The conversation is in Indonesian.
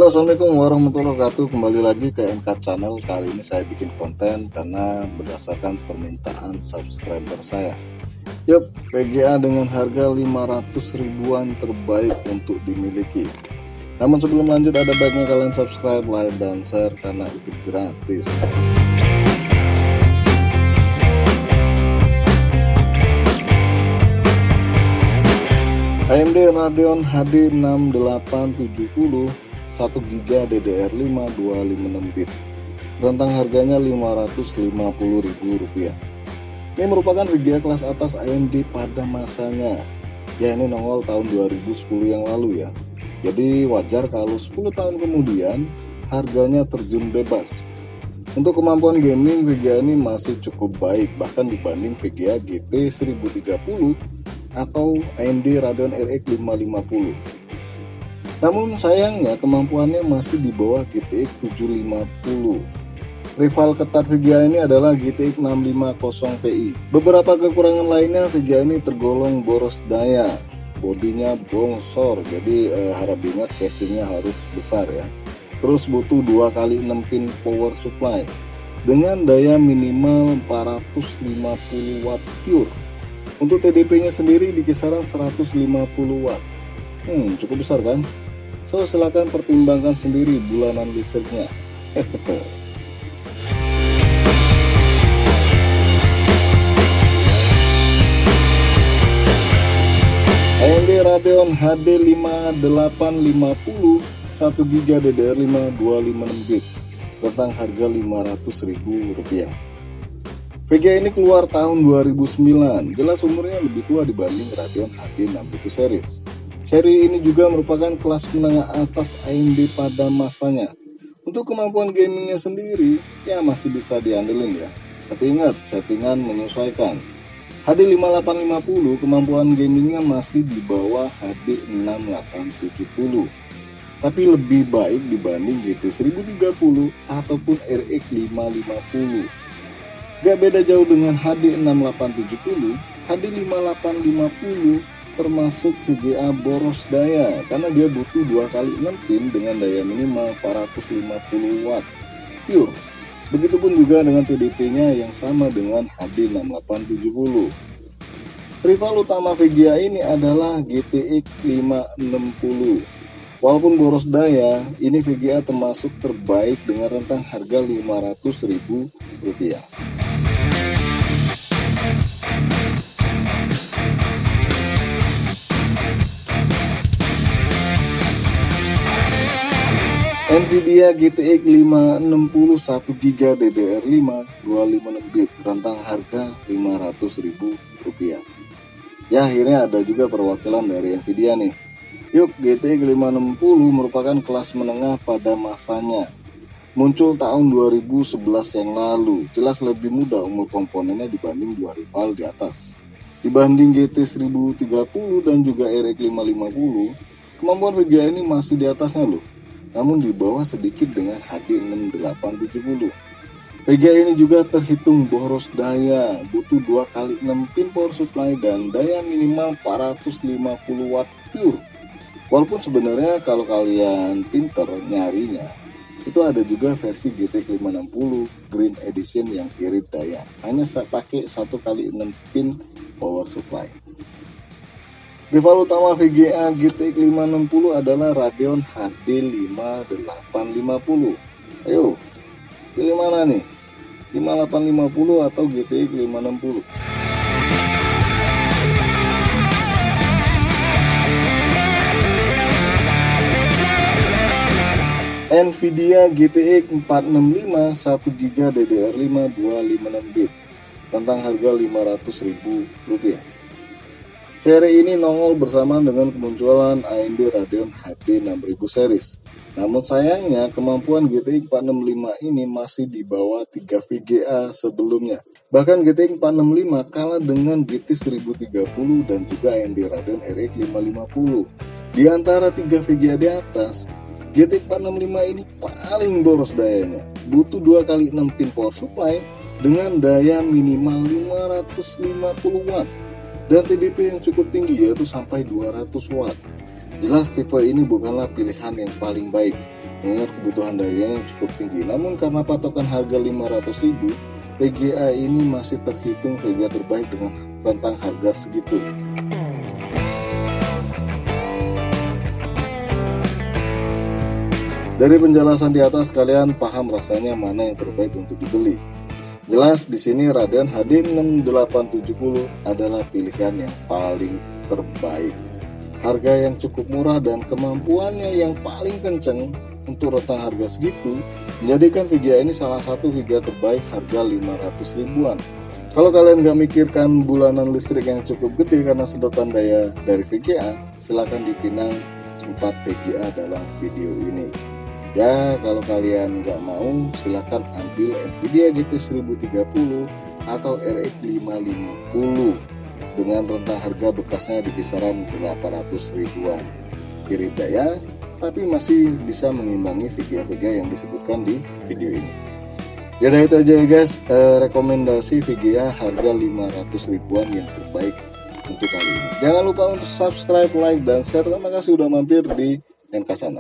Halo, assalamualaikum warahmatullahi wabarakatuh. Kembali lagi ke MK Channel. Kali ini saya bikin konten karena berdasarkan permintaan subscriber saya. Yup, PGA dengan harga 500 ribuan terbaik untuk dimiliki. Namun sebelum lanjut, ada baiknya kalian subscribe, like, dan share karena itu gratis. AMD Radeon HD 6870 1GB DDR5 256 bit. Rentang harganya Rp550.000. Ini merupakan VGA kelas atas AMD pada masanya. Ya, ini nongol tahun 2010 yang lalu ya. Jadi wajar kalau 10 tahun kemudian harganya terjun bebas. Untuk kemampuan gaming, VGA ini masih cukup baik, bahkan dibanding VGA GT 1030 atau AMD Radeon RX 550. Namun sayangnya kemampuannya masih di bawah GTX 750. Rival ketat VGA ini adalah GTX 650 Ti. Beberapa kekurangan lainnya, VGA ini tergolong boros daya. Bodinya bongsor, jadi harap diingat casingnya harus besar ya. Terus butuh 2x6 pin power supply dengan daya minimal 450 watt pure. Untuk TDP nya sendiri di kisaran 150 watt. Cukup besar kan? So, silahkan pertimbangkan sendiri bulanan listriknya. AMD Radeon HD 5850 1GB DDR5 256 bit. Rentang harga Rp500.000. VGA ini keluar tahun 2009. Jelas umurnya lebih tua dibanding Radeon HD 6000 series. Seri ini juga merupakan kelas menengah atas AMD pada masanya. Untuk kemampuan gamingnya sendiri, ya masih bisa diandelin ya. Tapi ingat, settingan menyesuaikan. HD 5850 kemampuan gamingnya masih di bawah HD 6870. Tapi lebih baik dibanding GT 1030 ataupun RX 550. Gak beda jauh dengan HD 6870, HD 5850 termasuk VGA boros daya karena dia butuh 2x6 pin dengan daya minimal 450 watt pure. Begitupun juga dengan TDP nya yang sama dengan HD 6870. Rival utama VGA ini adalah GTX 560. Walaupun boros daya, ini VGA termasuk terbaik dengan rentang harga Rp500.000. Nvidia GTX 560 1GB DDR5 256 bit, rentang harga Rp500.000. Ya, akhirnya ada juga perwakilan dari Nvidia nih. Yuk, GTX 560 merupakan kelas menengah pada masanya. Muncul tahun 2011 yang lalu, jelas lebih muda umur komponennya dibanding dua rival di atas. Dibanding GT 1030 dan juga RX 550, kemampuan VGA ini masih di atasnya loh. Namun di bawah sedikit dengan HD 6870. VGA ini juga terhitung boros daya, butuh 2x6 pin power supply dan daya minimal 450 watt pure. Walaupun sebenarnya kalau kalian pinter nyarinya, itu ada juga versi GTX 560 Green Edition yang irit daya, hanya pakai 1x6 pin power supply. Rival utama VGA GTX 560 adalah Radeon HD 5850. Ayo, pilih mana nih? 5850 atau GTX 560? Nvidia GTX 465 1GB DDR5 256 bit. Rentang harga Rp500.000. Seri ini nongol bersamaan dengan kemunculan AMD Radeon HD 6000 series. Namun sayangnya kemampuan GTX 465 ini masih di bawah 3 VGA sebelumnya. Bahkan GTX 465 kalah dengan GT 1030 dan juga AMD Radeon RX 550. Di antara 3 VGA di atas, GTX 465 ini paling boros dayanya. Butuh 2x6 pin power supply dengan daya minimal 550 watt. Dan TDP yang cukup tinggi yaitu sampai 200 watt. Jelas tipe ini bukanlah pilihan yang paling baik. mengingat kebutuhan daya yang cukup tinggi. Namun karena patokan harga 500.000, VGA ini masih terhitung VGA terbaik dengan rentang harga segitu. Dari penjelasan di atas kalian paham rasanya mana yang terbaik untuk dibeli. Jelas di sini Radeon HD 6870 adalah pilihan yang paling terbaik. Harga yang cukup murah dan kemampuannya yang paling kenceng untuk rentang harga segitu menjadikan VGA ini salah satu VGA terbaik harga 500 ribuan. Kalau kalian nggak mikirkan bulanan listrik yang cukup gede karena sedotan daya dari VGA, silahkan dipinang 4 VGA dalam video ini. Ya, kalau kalian nggak mau, silahkan ambil Nvidia GT 1030 atau RX 550 dengan rentang harga bekasnya di kisaran 800 ribuan. Irit daya, tapi masih bisa mengimbangi VGA-VGA yang disebutkan di video ini. Yaudah itu aja ya guys, rekomendasi VGA harga 500 ribuan yang terbaik untuk kali ini. Jangan lupa untuk subscribe, like, dan share. Terima kasih udah mampir di NK Channel.